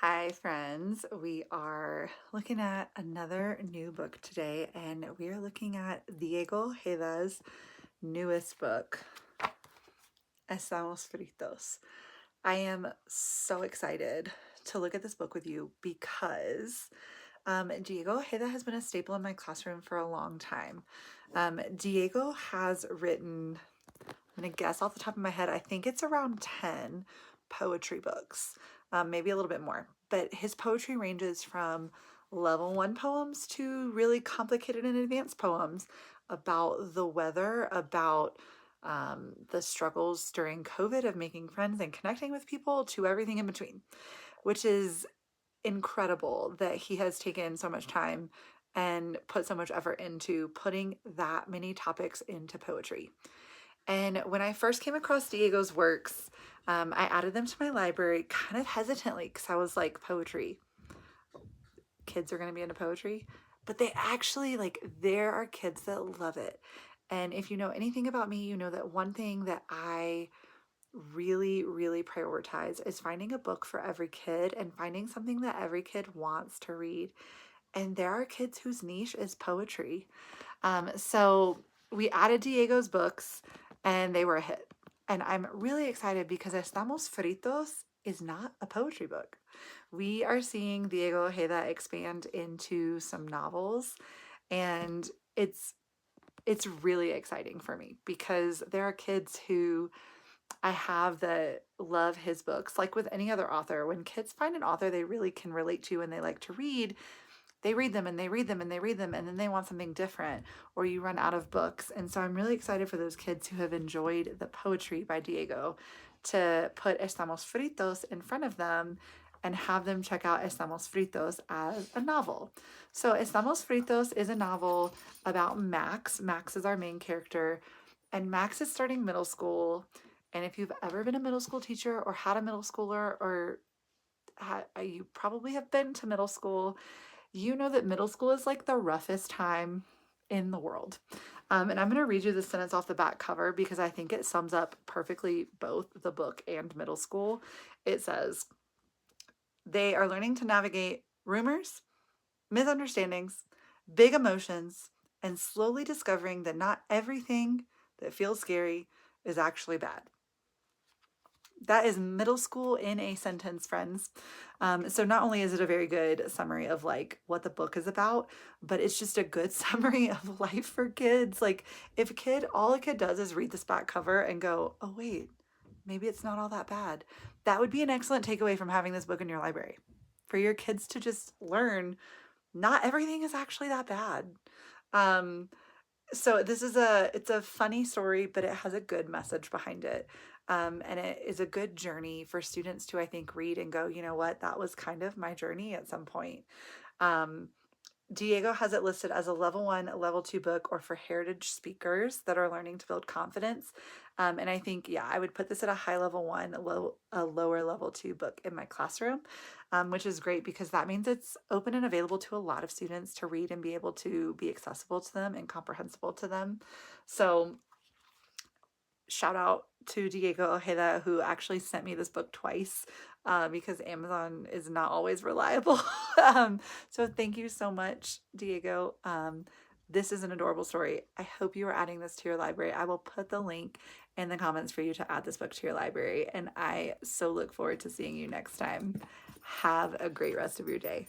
Hi, friends. We are looking at another new book today, and we are looking at Diego Ojeda's newest book, Estamos fritos. I am so excited to look at this book with you because Diego Ojeda has been a staple in my classroom for a long time. Diego has written, I'm going to guess off the top of my head, I think it's around 10 poetry books, maybe a little bit more. But his poetry ranges from level one poems to really complicated and advanced poems about the weather, about the struggles during COVID of making friends and connecting with people, to everything in between, which is incredible that he has taken so much time and put so much effort into putting that many topics into poetry. And when I first came across Diego's works, I added them to my library kind of hesitantly because I was like, poetry, kids are going to be into poetry. But they actually, like, there are kids that love it. And if you know anything about me, you know that one thing that I really, really prioritize is finding a book for every kid and finding something that every kid wants to read. And there are kids whose niche is poetry. So we added Diego's books and they were a hit. And I'm really excited because Estamos Fritos is not a poetry book. We are seeing Diego Ojeda expand into some novels, and it's really exciting for me because there are kids who I have that love his books. Like with any other author, when kids find an author they really can relate to and they like to read, they read them and they read them and they read them, and then they want something different, or you run out of books. And so I'm really excited for those kids who have enjoyed the poetry by Diego to put Estamos Fritos in front of them and have them check out Estamos Fritos as a novel. So Estamos Fritos is a novel about Max. Max is our main character, and Max is starting middle school. And if you've ever been a middle school teacher or had a middle schooler, or you probably have been to middle school, you know that middle school is like the roughest time in the world. And I'm going to read you the sentence off the back cover because I think it sums up perfectly both the book and middle school. It says, they are learning to navigate rumors, misunderstandings, big emotions, and slowly discovering that not everything that feels scary is actually bad. That is middle school in a sentence, friends. So not only is it a very good summary of like what the book is about, but it's just a good summary of life for kids. Like if all a kid does is read this back cover and go, oh wait, maybe it's not all that bad. That would be an excellent takeaway from having this book in your library, for your kids to just learn not everything is actually that bad. Um, so it's a funny story, but it has a good message behind it. And it is a good journey for students to, I think, read and go, you know what, that was kind of my journey at some point. Um, Diego has it listed as a level one, level two book, or for heritage speakers that are learning to build confidence. And I think, yeah, I would put this at a high level one, a lower level two book in my classroom, which is great because that means it's open and available to a lot of students to read and be able to be accessible to them and comprehensible to them. So shout out to Diego Ojeda, who actually sent me this book twice because Amazon is not always reliable. So thank you so much, Diego. This is an adorable story. I hope you are adding this to your library. I will put the link in the comments for you to add this book to your library. And I so look forward to seeing you next time. Have a great rest of your day.